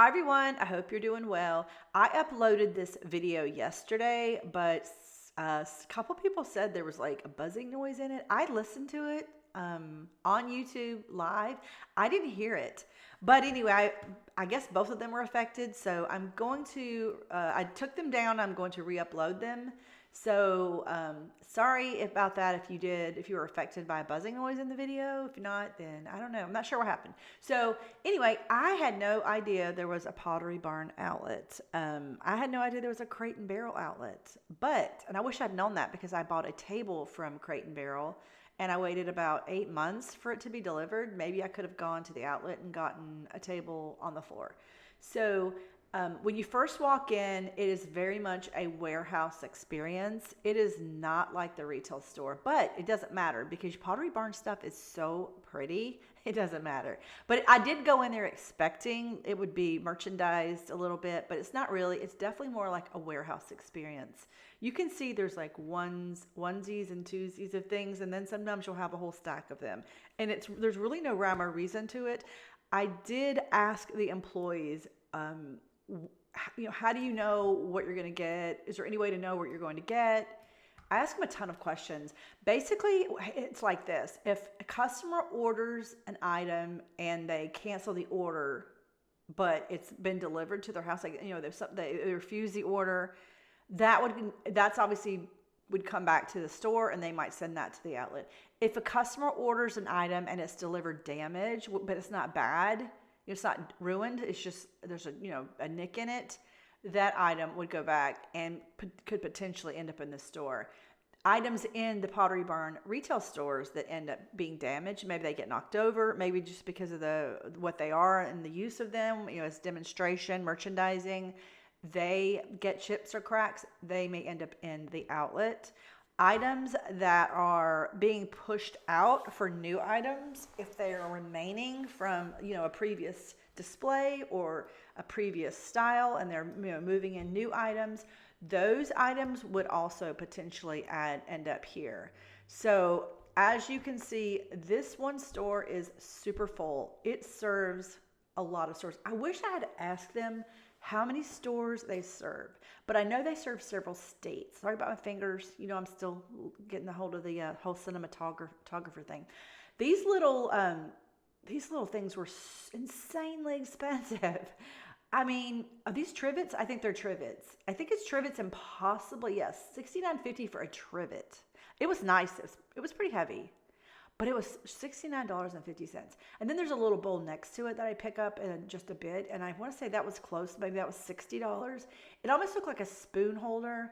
Hi everyone, I hope you're doing well. I uploaded this video yesterday, but a couple people said there was like a buzzing noise in it. I listened to it on YouTube live. I didn't hear it. But anyway, I guess both of them were affected. So I'm going to, I took them down. I'm going to re-upload them. So sorry about that if you were affected by a buzzing noise in the video. If not, then I don't know. I'm not sure what happened. So anyway, I had no idea there was a Pottery Barn outlet. I had no idea there was a Crate and Barrel outlet. And I wish I'd known that because I bought a table from Crate and Barrel and I waited about 8 months for it to be delivered. Maybe I could have gone to the outlet and gotten a table on the floor. So when you first walk in, it is very much a warehouse experience. It is not like the retail store, but it doesn't matter because Pottery Barn stuff is so pretty. It doesn't matter. But I did go in there expecting it would be merchandised a little bit, but it's not really. It's definitely more like a warehouse experience. You can see there's like onesies and twosies of things, and then sometimes you'll have a whole stack of them. And there's really no rhyme or reason to it. I did ask the employees, how do you know what you're going to get? Is there any way to know what you're going to get? I asked them a ton of questions. Basically, it's like this. If a customer orders an item and they cancel the order, but it's been delivered to their house, like, they refuse the order, that's obviously would come back to the store and they might send that to the outlet. If a customer orders an item and it's delivered damaged, but it's not bad, it's not ruined, it's just there's a nick in it, that item would go back and could potentially end up in the store. Items in the Pottery Barn retail stores that end up being damaged, maybe they get knocked over, maybe just because of what they are and the use of them, as demonstration, merchandising, they get chips or cracks, they may end up in the outlet. Items that are being pushed out for new items, if they are remaining from a previous display or a previous style and they're moving in new items, those items would also potentially end up here. So as you can see, this one store is super full. It serves a lot of stores. I wish I had asked them how many stores they serve, but I know they serve several states. Sorry about my fingers. I'm still getting a hold of the whole cinematographer thing. These little things were insanely expensive. I mean, are these trivets? I think they're trivets. I think it's trivets and possibly, yes, $69.50 for a trivet. It was nice. It was pretty heavy. But it was $69.50. And then there's a little bowl next to it that I pick up in just a bit. And I want to say that was close. Maybe that was $60. It almost looked like a spoon holder.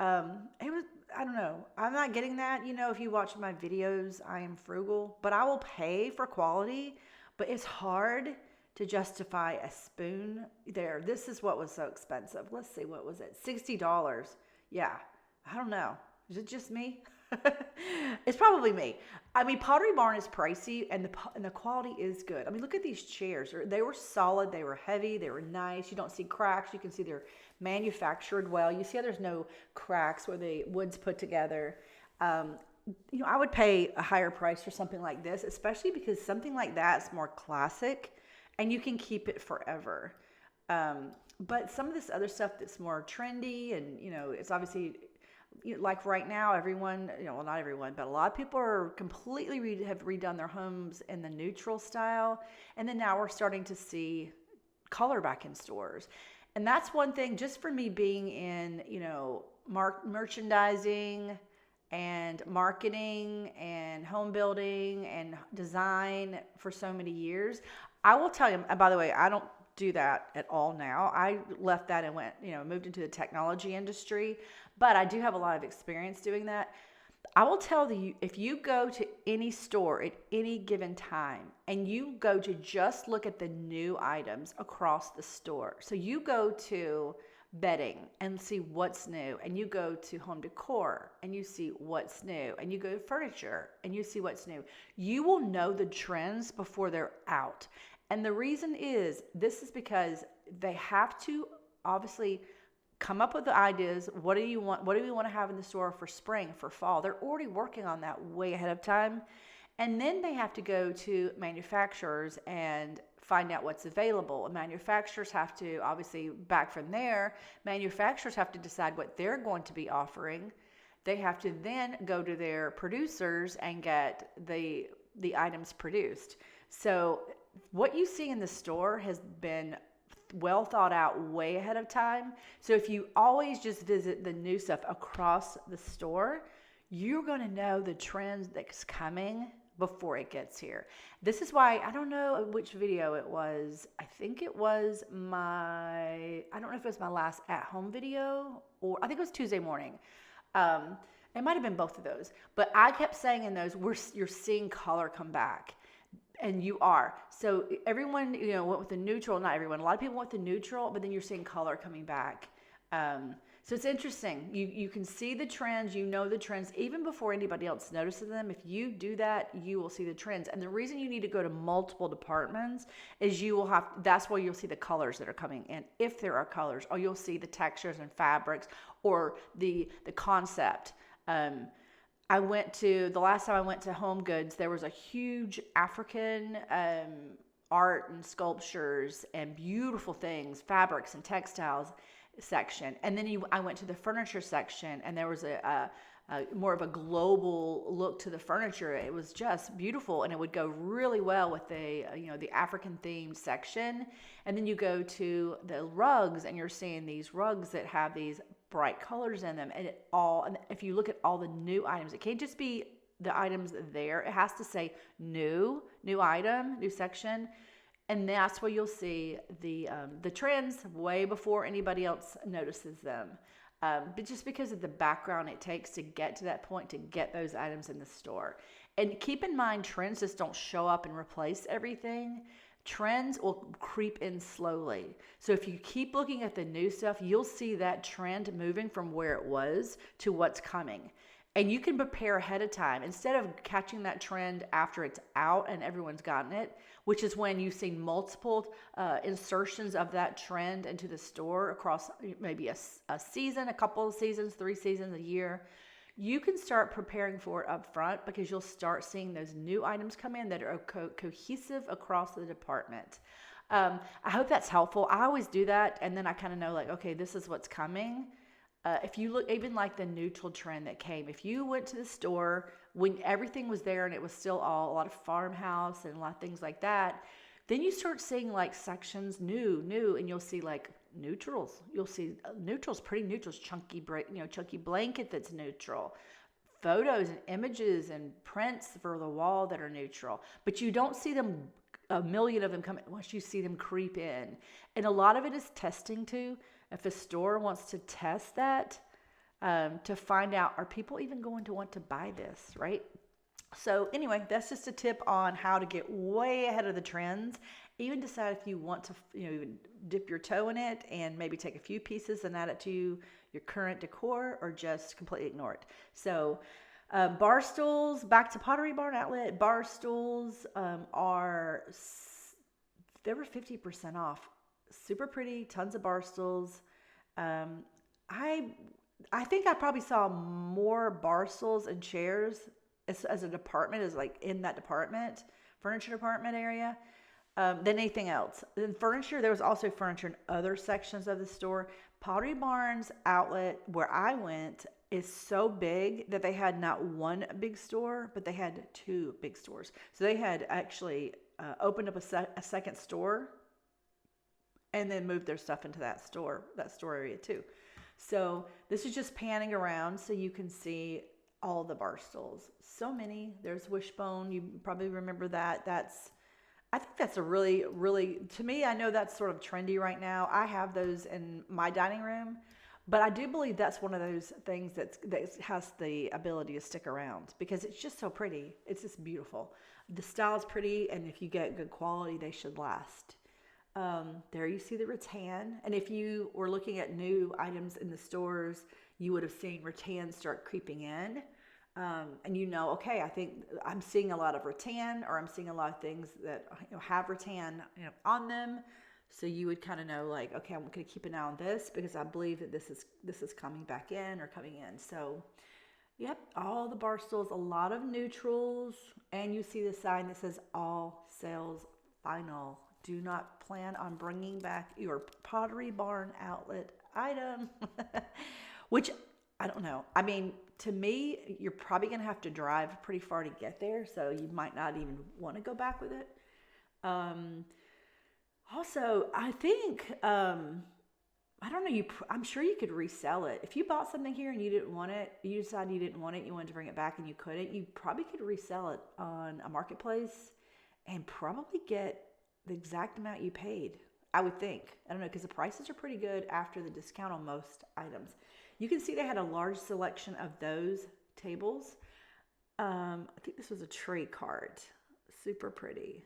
It was, I don't know. I'm not getting that. If you watch my videos, I am frugal. But I will pay for quality. But it's hard to justify a spoon there. This is what was so expensive. Let's see, what was it? $60. Yeah. I don't know. Is it just me? It's probably me. I mean, Pottery Barn is pricey and the quality is good. I mean, look at these chairs. They were solid. They were heavy. They were nice. You don't see cracks. You can see they're manufactured well. You see how there's no cracks where the wood's put together. I would pay a higher price for something like this, especially because something like that is more classic and you can keep it forever. But some of this other stuff that's more trendy and, it's obviously like right now, everyone, well, not everyone, but a lot of people are completely have redone their homes in the neutral style. And then now we're starting to see color back in stores. And that's one thing, just for me being in, merchandising and marketing and home building and design for so many years. I will tell you, and by the way, I don't do that at all now. I left that and went, moved into the technology industry, but I do have a lot of experience doing that. I will tell you, if you go to any store at any given time and you go to just look at the new items across the store. So you go to bedding and see what's new, and you go to home decor and you see what's new, and you go to furniture and you see what's new. You will know the trends before they're out. And the reason this is because they have to obviously come up with the ideas. What do you want? What do we want to have in the store for spring, for fall? They're already working on that way ahead of time. And then they have to go to manufacturers and find out what's available. And manufacturers have to, obviously, back from there, manufacturers have to decide what they're going to be offering. They have to then go to their producers and get the items produced. So what you see in the store has been well thought out way ahead of time. So if you always just visit the new stuff across the store, you're going to know the trends that's coming before it gets here. This is why, I don't know which video it was. I think it was I don't know if it was my last at-home video, or I think it was Tuesday morning. It might have been both of those. But I kept saying in those, you're seeing color come back. And you are. So everyone, went with the neutral. Not everyone. A lot of people went with the neutral, but then you're seeing color coming back. So it's interesting. You can see the trends. You know the trends even before anybody else notices them. If you do that, you will see the trends. And the reason you need to go to multiple departments is that's where you'll see the colors that are coming in. If there are colors, or you'll see the textures and fabrics, or the concept. The last time I went to Home Goods, there was a huge African art and sculptures and beautiful things, fabrics and textiles section. And then I went to the furniture section, and there was a more of a global look to the furniture. It was just beautiful, and it would go really well with the African themed section. And then you go to the rugs, and you're seeing these rugs that have these bright colors in them, and if you look at all the new items, it can't just be the items there. It has to say new item, new section, and that's where you'll see the trends way before anybody else notices them. But just because of the background it takes to get to that point, to get those items in the store. And keep in mind, trends just don't show up and replace everything. Trends will creep in slowly. So if you keep looking at the new stuff, you'll see that trend moving from where it was to what's coming. And you can prepare ahead of time instead of catching that trend after it's out and everyone's gotten it, which is when you've seen multiple insertions of that trend into the store across maybe a season, a couple of seasons, 3 seasons, a year. You can start preparing for it up front, because you'll start seeing those new items come in that are cohesive across the department. I hope that's helpful. I always do that, and then I kind of know, like, okay, this is what's coming. If you look, even like the neutral trend that came, if you went to the store when everything was there and it was still a lot of farmhouse and a lot of things like that, then you start seeing like sections new, and you'll see like neutrals. You'll see neutrals, pretty neutrals, chunky blanket that's neutral, photos and images and prints for the wall that are neutral. But you don't see them, a million of them come once you see them creep in. And a lot of it is testing too. If a store wants to test that, to find out, are people even going to want to buy this, right? So anyway, that's just a tip on how to get way ahead of the trends. Even decide if you want to, even dip your toe in it and maybe take a few pieces and add it to your current decor, or just completely ignore it. So bar stools, back to Pottery Barn Outlet, bar stools they were 50% off. Super pretty, tons of bar stools. I think I probably saw more bar stools and chairs as a department, as like in that department, furniture department area, than anything else. In furniture, there was also furniture in other sections of the store. Pottery Barn's outlet, where I went, is so big that they had not one big store, but they had 2 big stores. So they had actually opened up a second store and then moved their stuff into that store area too. So this is just panning around so you can see all the bar stools. So many. There's Wishbone. You probably remember that. I think that's a really, really, to me, I know that's sort of trendy right now. I have those in my dining room, but I do believe that's one of those things that has the ability to stick around, because it's just so pretty. It's just beautiful. The style is pretty, and if you get good quality, they should last. There you see the rattan. And if you were looking at new items in the stores, you would have seen rattan start creeping in. And okay, I think I'm seeing a lot of rattan, or I'm seeing a lot of things that have rattan on them. So you would kind of know, like, okay, I'm going to keep an eye on this, because I believe that this is coming back in or coming in. So, yep, all the bar stools, a lot of neutrals, and you see the sign that says all sales final. do not plan on bringing back your Pottery Barn Outlet item, which I don't know. I mean, to me, you're probably going to have to drive pretty far to get there, so you might not even want to go back with it. Also, I think, I don't know, I'm sure you could resell it. If you bought something here and you didn't want it, you decided you didn't want it, you wanted to bring it back and you couldn't, you probably could resell it on a marketplace and probably get the exact amount you paid, I would think. I don't know, because the prices are pretty good after the discount on most items. You can see they had a large selection of those tables. I think this was a tree cart. Super pretty.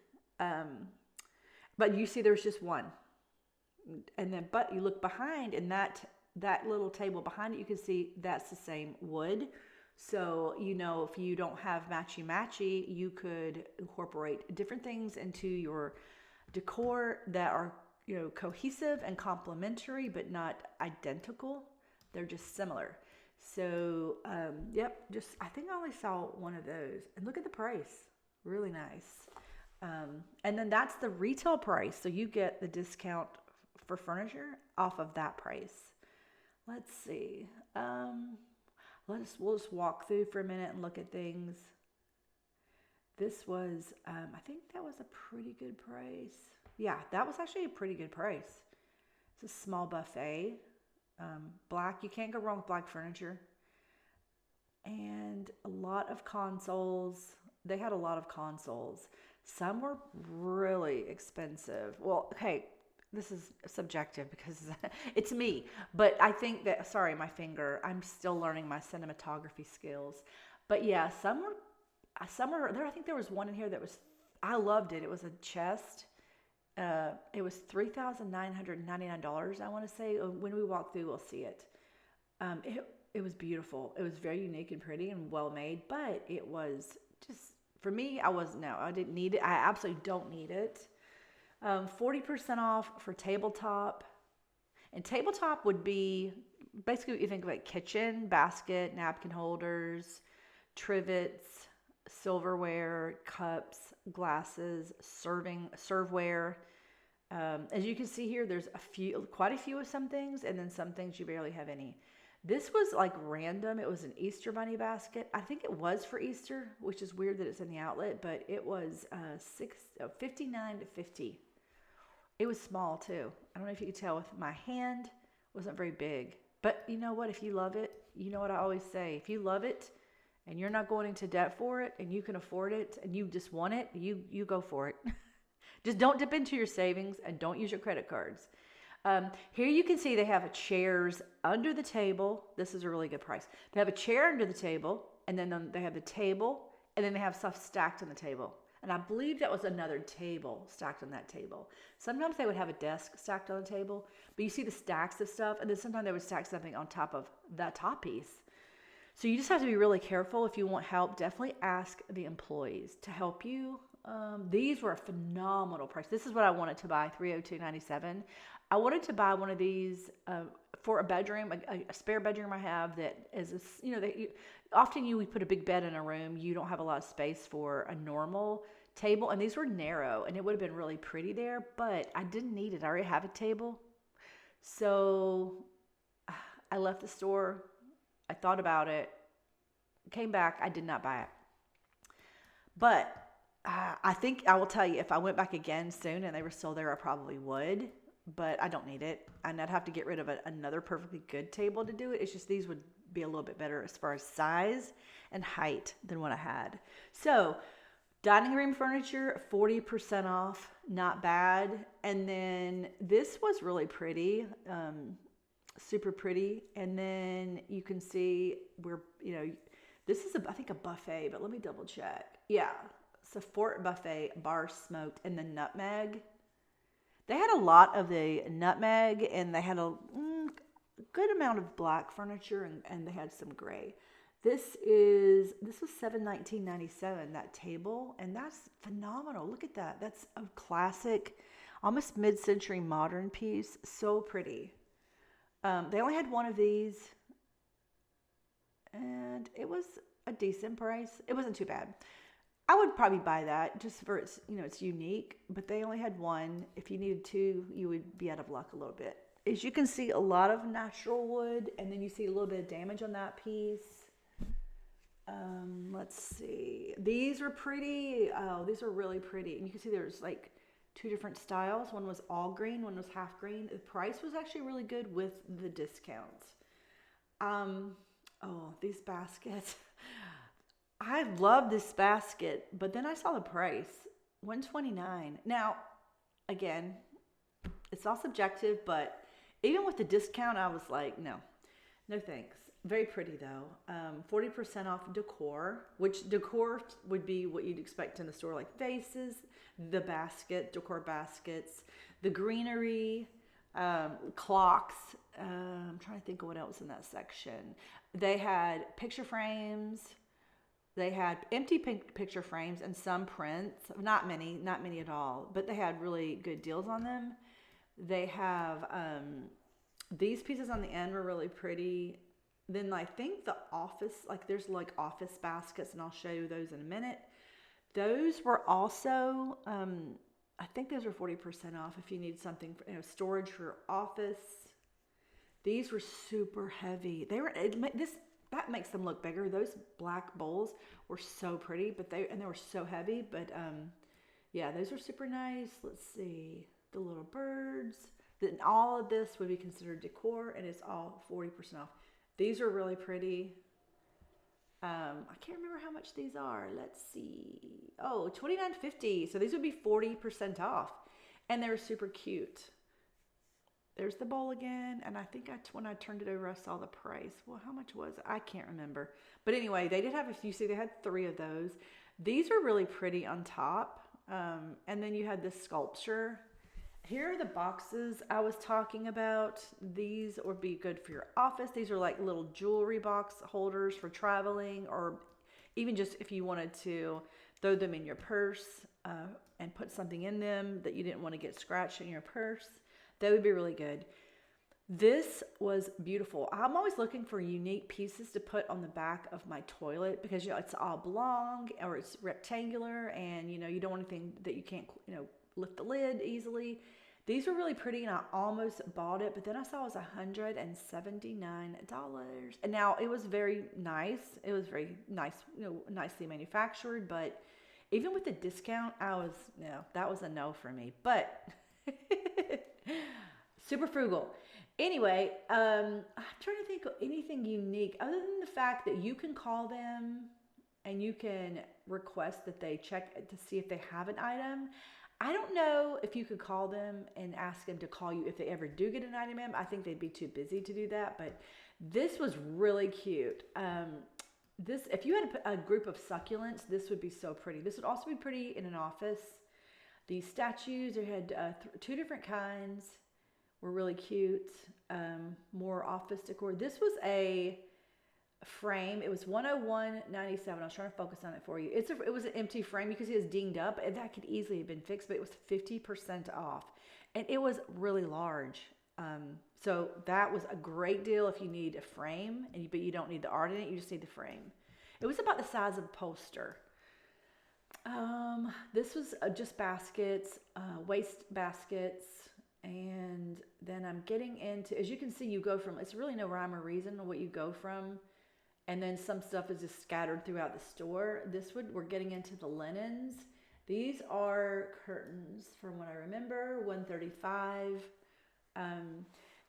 But you see there's just one. And then, but you look behind, and that little table behind it, you can see that's the same wood. So, you know, if you don't have matchy, you could incorporate different things into your decor that are, you know, cohesive and complementary, but not identical. They're just similar. So, yep, I think I only saw one of those. And look at the price. Really nice. And then that's the retail price. So you get the discount for furniture off of that price. Let's see. We'll just walk through for a minute and look at things. This was, I think that was a pretty good price. Yeah, that was actually a pretty good price. It's a small buffet. Black, you can't go wrong with black furniture. And a lot of consoles. They had a lot of consoles. Some were really expensive. Well, okay, this is subjective because it's me. But I think that, sorry, my finger. I'm still learning my cinematography skills. But yeah, some were there. I think there was one in here that was, I loved it. It was a chest. It was $3,999, I want to say. When we walk through, we'll see it. It was beautiful. It was very unique and pretty and well made, but it was just, for me, I didn't need it. I absolutely don't need it. 40% off for tabletop. And tabletop would be basically what you think of, like kitchen, basket, napkin holders, trivets, silverware, cups, glasses, serveware. As you can see here, there's quite a few of some things, and then some things you barely have any. This was like random. It was an Easter bunny basket. I think it was for Easter, which is weird that it's in the outlet, but it was $59 to $50. It was small too. I don't know if you could tell with my hand. It wasn't very big. But you know what? If you love it, you know what I always say. If you love it and you're not going into debt for it and you can afford it and you just want it, you go for it. Just don't dip into your savings and don't use your credit cards. Here you can see they have chairs under the table. This is a really good price. They have a chair under the table, and then they have the table, and then they have stuff stacked on the table. And I believe that was another table stacked on that table. Sometimes they would have a desk stacked on the table, but you see the stacks of stuff, and then sometimes they would stack something on top of that top piece. So you just have to be really careful. If you want help, definitely ask the employees to help you. These were a phenomenal price. This is what I wanted to buy, $302.97. I wanted to buy one of these for a bedroom, a spare bedroom I have that is, often we put a big bed in a room. You don't have a lot of space for a normal table, and these were narrow, and it would have been really pretty there, but I didn't need it. I already have a table. So I left the store. I thought about it, came back. I did not buy it. But I think I will tell you, if I went back again soon and they were still there, I probably would. But I don't need it. And I'd have to get rid of another perfectly good table to do it. It's just these would be a little bit better as far as size and height than what I had. So dining room furniture, 40% off, not bad. And then this was really pretty, super pretty. And then you can see this is I think a buffet, but let me double check. Yeah, it's a Fort buffet, bar smoked, and the nutmeg. They had a lot of the nutmeg, and they had a good amount of black furniture, and they had some gray. This was $719.97, that table, and that's phenomenal. Look at that. That's a classic, almost mid-century modern piece. So pretty. They only had one of these, and it was a decent price. It wasn't too bad. I would probably buy that just for its, it's unique, but they only had one. If you needed two, you would be out of luck a little bit. As you can see, a lot of natural wood, and then you see a little bit of damage on that piece. Let's see. These were pretty. Oh, these are really pretty. And you can see there's like two different styles. One was all green, one was half green. The price was actually really good with the discounts. Oh, these baskets. I love this basket, but then I saw the price, $129. Now, again, it's all subjective, but even with the discount, I was like, no, no thanks. Very pretty though. 40% off decor, which decor would be what you'd expect in the store, like vases, the basket, decor baskets, the greenery, clocks. I'm trying to think of what else in that section. They had picture frames. They had empty picture frames and some prints. Not many at all, but they had really good deals on them. They have these pieces on the end were really pretty. Then I think the office, like there's like office baskets, and I'll show you those in a minute. Those were also, I think those were 40% off if you need something, storage for your office. These were super heavy. That makes them look bigger. Those black bowls were so pretty, but they were so heavy. But yeah, those were super nice. Let's see, the little birds. Then all of this would be considered decor, and it's all 40% off. These are really pretty. I can't remember how much these are. Let's see. Oh, $29.50. So these would be 40% off, and they're super cute. There's the bowl again, and I think when I turned it over, I saw the price. Well, how much was it? I can't remember. But anyway, they did have a few. See, they had 3 of those. These are really pretty on top. And then you had this sculpture. Here are the boxes I was talking about. These would be good for your office. These are like little jewelry box holders for traveling, or even just if you wanted to throw them in your purse and put something in them that you didn't want to get scratched in your purse. That would be really good. This was beautiful. I'm always looking for unique pieces to put on the back of my toilet because it's oblong or it's rectangular, and you don't want anything that you can't lift the lid easily. These were really pretty, and I almost bought it, but then I saw it was $179. And now it was very nice. It was very nice, nicely manufactured, but even with the discount, that was a no for me. But super frugal. Anyway, I'm trying to think of anything unique other than the fact that you can call them and you can request that they check to see if they have an item. I don't know if you could call them and ask them to call you if they ever do get an item in. I think they'd be too busy to do that, but this was really cute. If you had a group of succulents, this would be so pretty. This would also be pretty in an office. These statues, they had 2 different kinds, were really cute. More office decor. This was a frame. It was $101.97. I was trying to focus on it for you. It was an empty frame. You can see it's dinged up, and that could easily have been fixed, but it was 50% off, and it was really large. So that was a great deal if you need a frame, but you don't need the art in it. You just need the frame. It was about the size of a poster. This was just baskets, waste baskets, and then I'm getting into, as you can see, you go from, it's really no rhyme or reason on what you go from, and then some stuff is just scattered throughout the store. We're getting into the linens. These are curtains from what I remember, $135.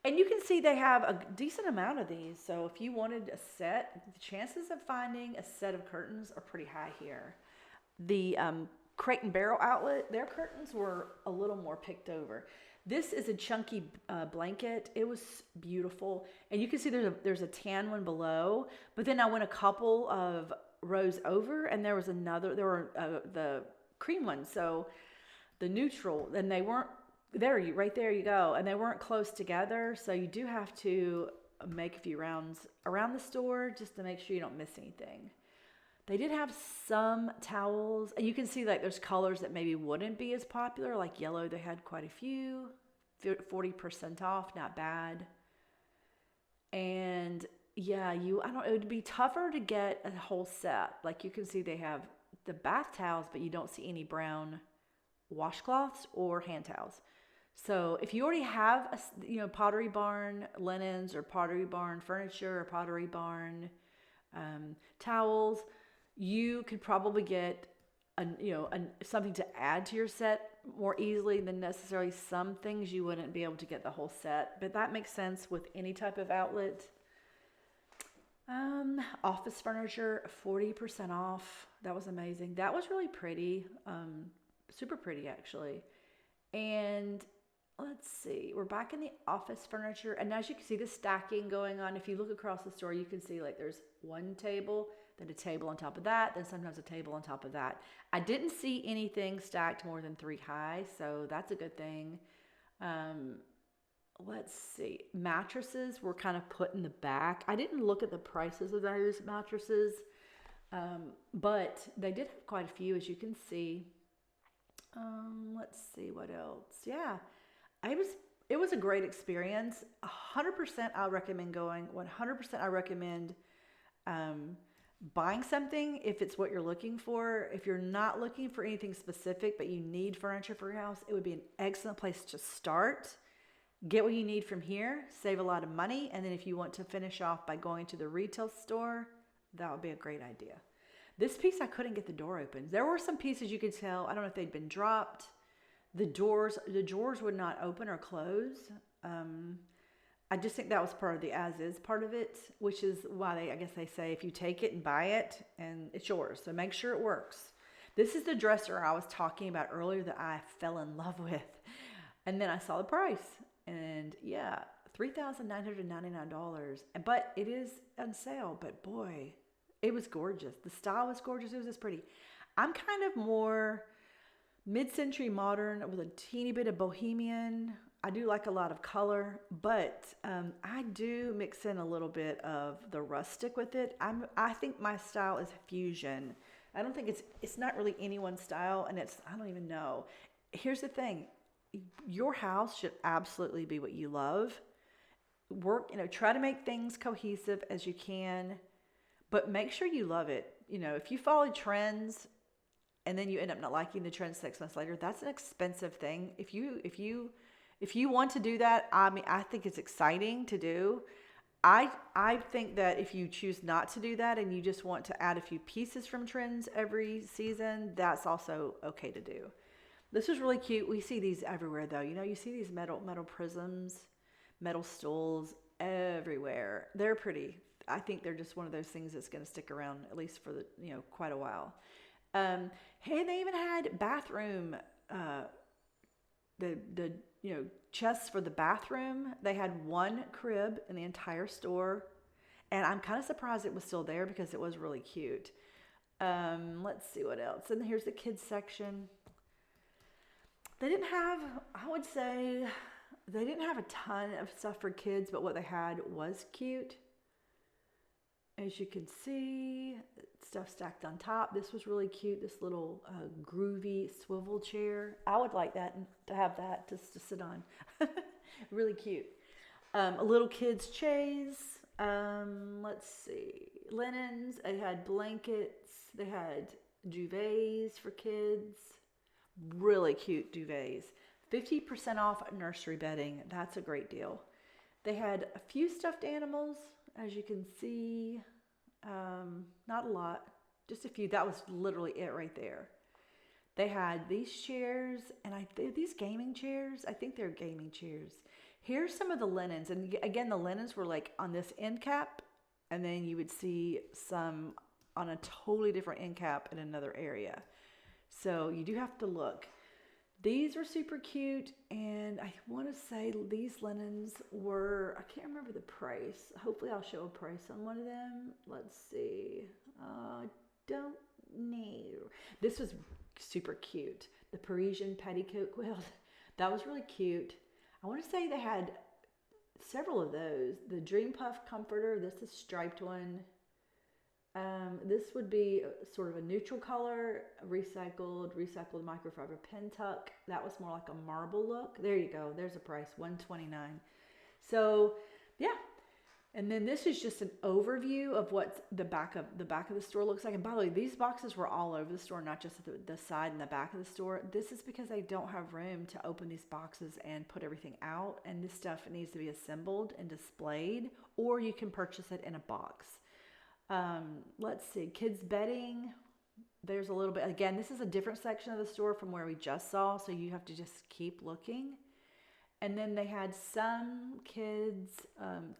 And you can see they have a decent amount of these. So if you wanted a set, the chances of finding a set of curtains are pretty high here. The Crate and Barrel Outlet, their curtains were a little more picked over. This is a chunky blanket. It was beautiful. And you can see there's a tan one below, but then I went a couple of rows over, and there were the cream ones. So the neutral, and they weren't, right there you go. And they weren't close together. So you do have to make a few rounds around the store just to make sure you don't miss anything. They did have some towels, and you can see like there's colors that maybe wouldn't be as popular, like yellow. They had quite a few, 40% off, not bad. And yeah, it would be tougher to get a whole set. Like you can see they have the bath towels, but you don't see any brown washcloths or hand towels. So if you already have Pottery Barn linens or Pottery Barn furniture or Pottery Barn towels, you could probably get something to add to your set more easily than necessarily some things you wouldn't be able to get the whole set. But that makes sense with any type of outlet. Office furniture, 40% off. That was amazing. That was really pretty. Super pretty, actually. And let's see, we're back in the office furniture. And as you can see, the stacking going on. If you look across the store, you can see like there's one table, then a table on top of that, then sometimes a table on top of that. I didn't see anything stacked more than 3 high, so that's a good thing. Let's see, mattresses were kind of put in the back. I didn't look at the prices of those mattresses, but they did have quite a few, as you can see. Let's see what else. Yeah, it was a great experience. 100% I recommend going. 100% I recommend buying something if it's what you're looking for. If you're not looking for anything specific, but you need furniture for your house, it would be an excellent place to start. Get what you need from here, save a lot of money, and then if you want to finish off by going to the retail store, that would be a great idea. This piece, I couldn't get the door open. There were some pieces you could tell, I don't know if they'd been dropped. The drawers would not open or close. I just think that was part of the as-is part of it, which is why I guess they say if you take it and buy it, and it's yours, so make sure it works. This is the dresser I was talking about earlier that I fell in love with. And then I saw the price, and yeah, $3,999. But it is on sale, but boy, it was gorgeous. The style was gorgeous. It was just pretty. I'm kind of more mid-century modern with a teeny bit of bohemian. I do like a lot of color, but I do mix in a little bit of the rustic with it. I think my style is fusion. I don't think it's not really anyone's style, and I don't even know. Here's the thing. Your house should absolutely be what you love. Try to make things cohesive as you can, but make sure you love it. If you follow trends and then you end up not liking the trend 6 months later, that's an expensive thing. If you want to do that, I think it's exciting to do. I think that if you choose not to do that and you just want to add a few pieces from trends every season, that's also okay to do. This was really cute. We see these everywhere, though. You see these metal prisms, metal stools everywhere. They're pretty. I think they're just one of those things that's going to stick around at least for quite a while. Hey, they even had bathroom, the chests for the bathroom. They had one crib in the entire store, and I'm kind of surprised it was still there because it was really cute. Let's see what else. And here's the kids section. They didn't have a ton of stuff for kids, but what they had was cute. As you can see, stuff stacked on top. This was really cute. This little groovy swivel chair. I would like that to have that to sit on. Really cute. A little kids' chaise. Let's see. Linens. They had blankets. They had duvets for kids. Really cute duvets. 50% off nursery bedding. That's a great deal. They had a few stuffed animals, as you can see. Not a lot, just a few. That was literally it right there. They had these chairs, and these gaming chairs. I think they're gaming chairs. Here's some of the linens, and again, the linens were like on this end cap, and then you would see some on a totally different end cap in another area. So you do have to look. These were super cute, and I want to say these linens were, I can't remember the price. Hopefully I'll show a price on one of them. Let's see. Don't know. This was super cute. The Parisian petticoat quilt. That was really cute. I want to say they had several of those. The Dream Puff comforter. This is a striped one. This would be sort of a neutral color, recycled microfiber pen tuck. That was more like a marble look. There you go. There's a price, $129. So yeah, And then this is just an overview of what the back of the store looks like. And by the way, these boxes were all over the store, not just at the side and the back of the store. This is because they don't have room to open these boxes and put everything out. And this stuff needs to be assembled and displayed, or you can purchase it in a box. Let's see, kids bedding. There's a little bit, again, this is a different section of the store from where we just saw, so you have to just keep looking. And then they had some kids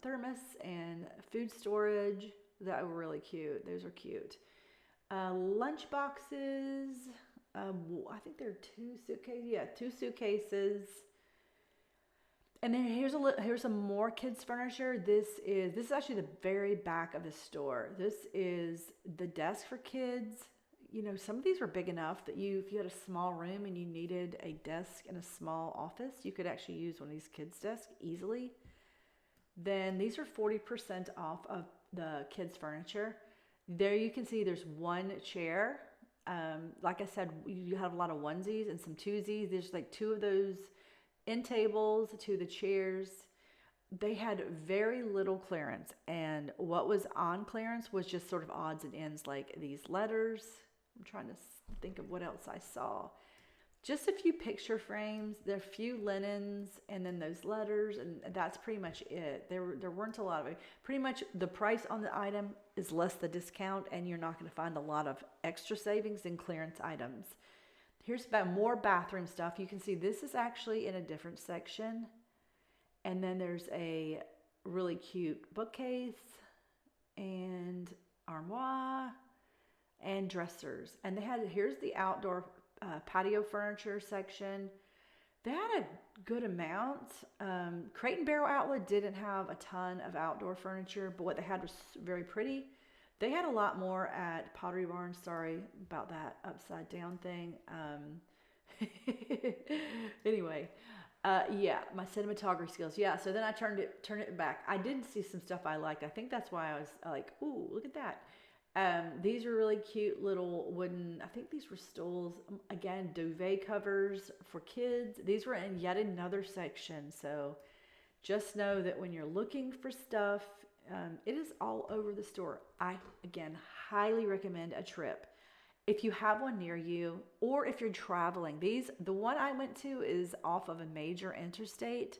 thermos and food storage that were really cute. Those are cute. Lunch boxes. I think there are 2 suitcases. Yeah, 2 suitcases. And then here's some more kids furniture. This is actually the very back of the store. This is the desk for kids. You know, some of these were big enough that if you had a small room and you needed a desk in a small office, you could actually use one of these kids' desks easily. Then these are 40% off of the kids' furniture. There you can see there's 1 chair. Like I said, you have a lot of onesies and some twosies. There's like 2 of those end tables, 2 of the chairs. They had very little clearance, and what was on clearance was just sort of odds and ends, like these letters. I'm trying to think of what else I saw. Just a few picture frames, there are a few linens, and then those letters, and that's pretty much it. There weren't a lot of it. Pretty much the price on the item is less the discount, and you're not going to find a lot of extra savings in clearance items. Here's more bathroom stuff. You can see this is actually in a different section. And then there's a really cute bookcase and armoire and dressers. And here's the outdoor patio furniture section. They had a good amount. Crate and Barrel Outlet didn't have a ton of outdoor furniture, but what they had was very pretty. They had a lot more at Pottery Barn. Sorry about that upside down thing. Anyway, yeah, my cinematography skills. Yeah, so then I turned it back. I did see some stuff I liked. I think that's why I was like, ooh, look at that. These are really cute little wooden, I think these were stools. Again, duvet covers for kids. These were in yet another section. So just know that when you're looking for stuff, it is all over the store. I, again, highly recommend a trip. If you have one near you, or if you're traveling, the one I went to is off of a major interstate.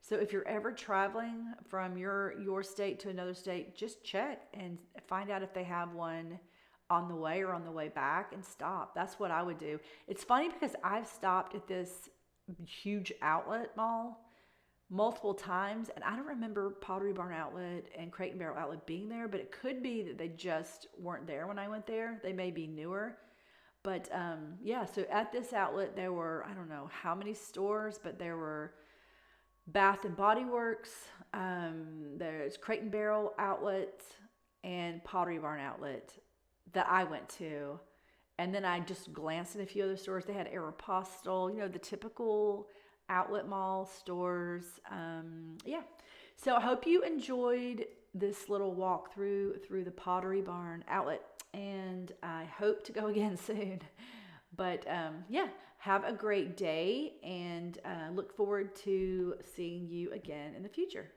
So if you're ever traveling from your state to another state, just check and find out if they have one on the way or on the way back and stop. That's what I would do. It's funny because I've stopped at this huge outlet mall multiple times, and I don't remember Pottery Barn Outlet and Crate and Barrel Outlet being there, but it could be that they just weren't there when I went there. They may be newer. But yeah, so at this outlet, there were, I don't know how many stores, but there were Bath and Body Works, there's Crate and Barrel Outlet, and Pottery Barn Outlet that I went to. And then I just glanced at a few other stores. They had Aeropostale, the typical outlet mall stores. Yeah. So I hope you enjoyed this little walk through the Pottery Barn Outlet, and I hope to go again soon. But yeah, have a great day, and look forward to seeing you again in the future.